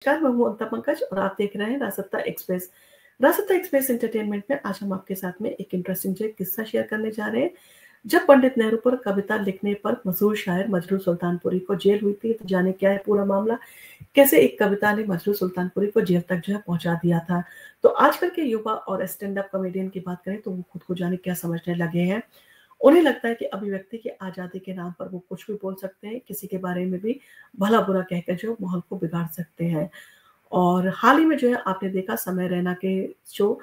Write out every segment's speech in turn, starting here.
नमस्कार, मैं हूँ अमिता पंकज और आप देख रहे हैं रासत्ता एक्सप्रेस। रासत्ता एक्सप्रेस एंटरटेनमेंट में आज हम आपके साथ में एक इंटरेस्टिंग जो किस्सा शेयर करने जा रहे हैं। जब पंडित नेहरू पर कविता लिखने पर मशहूर शायर मजरू सुल्तानपुरी को जेल हुई थी, तो जाने क्या है पूरा मामला। कैसे एक कविता ने मजरू सुल्तानपुरी को जेल तक पहुंचा दिया था। तो आजकल के युवा और स्टैंड अप कॉमेडियन की बात करें तो वो खुद को जाने क्या समझने लगे हैं। उन्हें लगता है कि अभिव्यक्ति की आजादी के नाम पर वो कुछ भी बोल सकते हैं, किसी के बारे में भी भला बुरा कहकर माहौल को बिगाड़ सकते हैं। और हाल ही में आपने देखा समय रैना के शो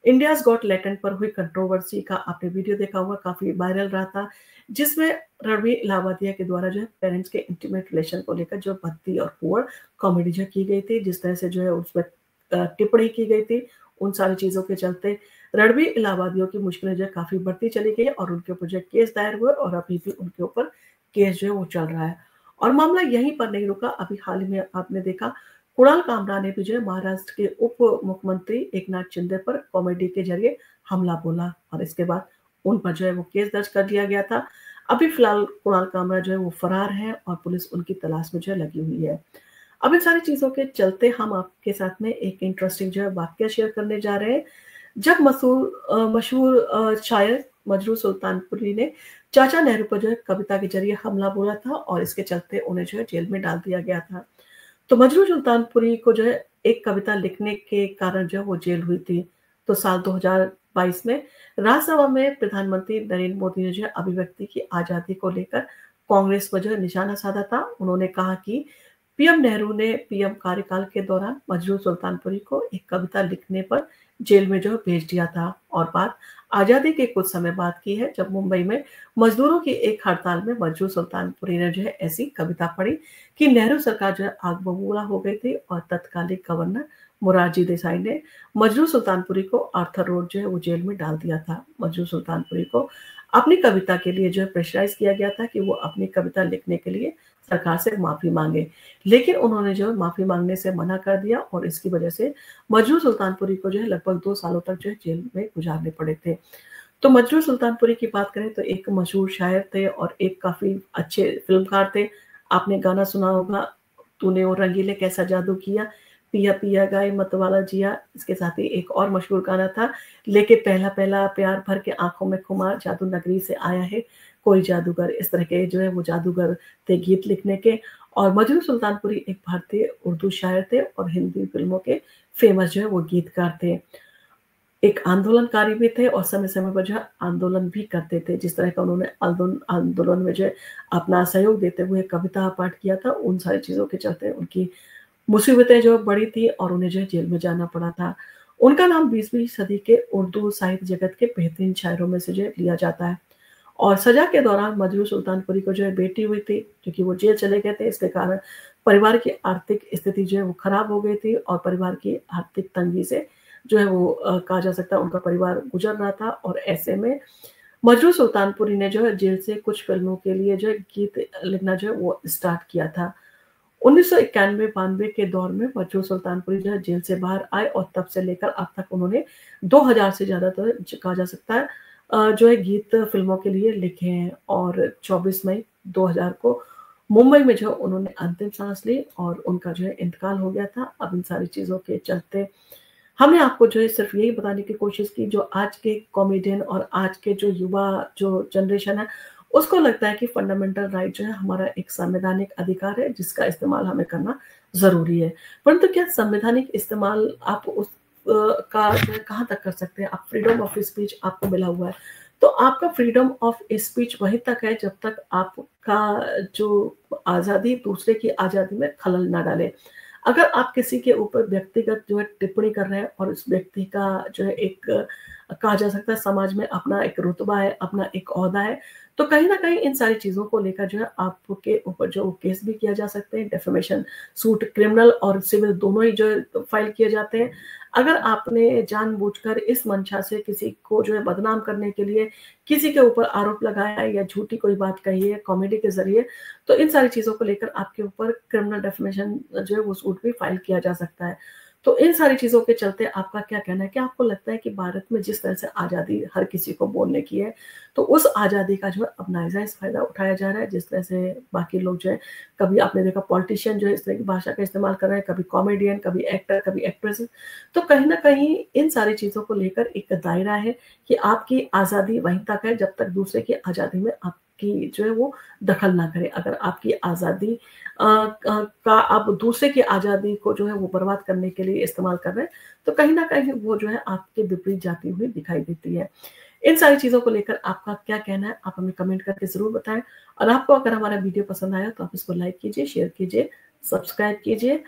इंडियाज़ गॉट टैलेंट पर हुई कंट्रोवर्सी का आपने वीडियो देखा होगा, काफ़ी वायरल रहा था, जिसमें रणवीर इलाहाबादिया के द्वारा पेरेंट्स के इंटीमेट रिलेशन को लेकर भद्दी और पुअर कॉमेडी की गई थी, जिस तरह से उसमें टिप्पणी की गई थी, उन सारी चीज़ों के चलते रणवीर इलाहाबादियों की मुश्किलें काफ़ी बढ़ती चली गई और उनके ऊपर केस दायर हुए और अभी भी उनके ऊपर केस वो चल रहा है। और मामला यहीं पर नहीं रुका, अभी हाल ही में आपने देखा कुणाल कामरा ने भी महाराष्ट्र के उप मुख्यमंत्री एकनाथ शिंदे पर कॉमेडी के जरिए हमला बोला और इसके बाद उन पर वो केस दर्ज कर लिया गया था। अभी फिलहाल कुणाल कामरा वो फरार है और पुलिस उनकी तलाश में लगी हुई है। अब इन सारी चीजों के चलते हम आपके साथ में एक इंटरेस्टिंग वाक्य शेयर करने जा रहे हैं। जब मशहूर शायर मजरू सुल्तानपुरी ने चाचा नेहरू पर कविता के जरिए हमला बोला था और इसके चलते उन्हें जेल में डाल दिया गया था। तो मजरू सुल्तानपुरी को एक कविता लिखने के कारण वो जेल हुई थी। तो साल 2022 में राज्यसभा में प्रधानमंत्री नरेंद्र मोदी ने अभिव्यक्ति की आजादी को लेकर कांग्रेस पर निशाना साधा था। उन्होंने कहा कि पीएम नेहरू ने पीएम कार्यकाल के दौरान मजरू सुल्तानपुरी को एक कविता लिखने पर जेल में भेज दिया था और बात आजादी के कुछ समय बाद की है, जब मुंबई में मजदूरों की एक हड़ताल में मजरू सुल्तानपुरी ने ऐसी कविता पढ़ी कि नेहरू सरकार आग बबूला हो गई थी और तत्कालीन गवर्नर मोरारजी देसाई ने मजरू सुल्तानपुरी को आर्थर रोड वो जेल में डाल दिया था। मजरू सुल्तानपुरी को अपनी कविता के लिए प्रेशराइज किया गया था कि वो अपनी कविता लिखने के लिए सरकार से माफी मांगे, लेकिन उन्होंने माफी मांगने से मना कर दिया और इसकी वजह से मजरू सुल्तानपुरी को लगभग 2 सालों तक जेल में गुजारने पड़े थे। तो मजरू सुल्तानपुरी की बात करें तो एक मशहूर शायर थे और एक काफी अच्छे फिल्मकार थे। आपने गाना सुना होगा, तूने वो रंगीले कैसा जादू किया, पिया पिया गाए मतवाला जिया। इसके साथ ही एक और मशहूर गाना था, लेके पहला पहला प्यार भर के आंखों में खुमार, जादू नगरी से आया है कोई जादूगर। इस तरह के वो जादूगर थे गीत लिखने के। और मजरू सुल्तानपुरी एक भारतीय उर्दू शायर थे और हिंदी फिल्मों के फेमस वो गीतकार थे। एक आंदोलनकारी भी थे और समय समय पर आंदोलन भी करते थे। जिस तरह का उन्होंने आंदोलन में अपना सहयोग देते हुए कविता पाठ किया था, उन सारी चीजों के चलते उनकी मुसीबतें बड़ी थी और उन्हें जेल में जाना पड़ा था। उनका नाम 20वीं सदी के उर्दू साहित्य जगत के बेहतरीन शायरों में से लिया जाता है। और सजा के दौरान मजरू सुल्तानपुरी को बेटी हुई थी, क्योंकि वो जेल चले गए थे। इसके कारण परिवार की आर्थिक स्थिति वो खराब हो गई थी और परिवार की आर्थिक तंगी से वो कहा जा सकता है उनका परिवार गुजर रहा था। और ऐसे में मजरू सुल्तानपुरी ने जेल से कुछ फिल्मों के लिए गीत लिखना वो स्टार्ट किया था। 1991-92 के दौर में मजरू सुल्तानपुरी जेल से बाहर आए और तब से लेकर अब तक उन्होंने 2000 से ज्यादा कहा जा सकता है गीत फिल्मों के लिए लिखे हैं। और 24 मई 2000 को मुंबई में उन्होंने अंतिम सांस ली और उनका इंतकाल हो गया था। अब इन सारी चीजों के चलते हमने आपको सिर्फ यही बताने की कोशिश की, जो आज के कॉमेडियन और आज के युवा जनरेशन है, उसको लगता है कि फंडामेंटल राइट हमारा एक संवैधानिक अधिकार है, जिसका इस्तेमाल हमें करना जरूरी है। परंतु क्या संवैधानिक इस्तेमाल आप उस का कहाँ तक कर सकते हैं? आप फ्रीडम ऑफ स्पीच आपको मिला हुआ है, तो आपका फ्रीडम ऑफ स्पीच वहीं तक है जब तक आपका आजादी दूसरे की आजादी में खलल ना डाले। अगर आप किसी के ऊपर व्यक्तिगत टिप्पणी कर रहे हैं और उस व्यक्ति का एक कहा जा सकता है समाज में अपना एक रुतबा है, अपना एक ओहदा है, तो कहीं ना कहीं इन सारी चीजों को लेकर आपके ऊपर केस भी किया जा सकते हैं। डेफेमेशन सूट क्रिमिनल और सिविल दोनों ही फाइल किए जाते हैं। अगर आपने जानबूझकर इस मंशा से किसी को बदनाम करने के लिए किसी के ऊपर आरोप लगाया है या झूठी कोई बात कही है कॉमेडी के जरिए, तो इन सारी चीजों को लेकर आपके ऊपर क्रिमिनल डेफेमेशन वो सूट भी फाइल किया जा सकता है। तो इन सारी चीज़ों के चलते आपका क्या कहना है? क्या आपको लगता है कि भारत में जिस तरह से आज़ादी हर किसी को बोलने की है, तो उस आज़ादी का जो है अब नाजायज़ फ़ायदा उठाया जा रहा है, जिस तरह से बाकी लोग जो है, कभी आपने देखा पॉलिटिशियन जो है इस तरह की भाषा का इस्तेमाल कर रहे हैं, कभी कॉमेडियन, कभी एक्टर, कभी एक्ट्रेस। तो कहीं न कहीं इन सारी चीज़ों को लेकर एक दायरा है कि आपकी आज़ादी वहीं तक है जब तक दूसरे की आज़ादी में आपकी जो है वो दखल ना करे। अगर आपकी आज़ादी का आप दूसरे की आज़ादी को जो है वो बर्बाद करने के लिए इस्तेमाल कर रहे हैं, तो कहीं न कहीं वो जो है आपके विपरीत जाती हुई दिखाई देती है। इन सारी चीज़ों को लेकर आपका क्या कहना है? आप हमें कमेंट करके ज़रूर बताएँ और आपको अगर हमारा वीडियो पसंद आया तो आप इसको लाइक कीजिए, शेयर कीजिए, सब्सक्राइब कीजिए।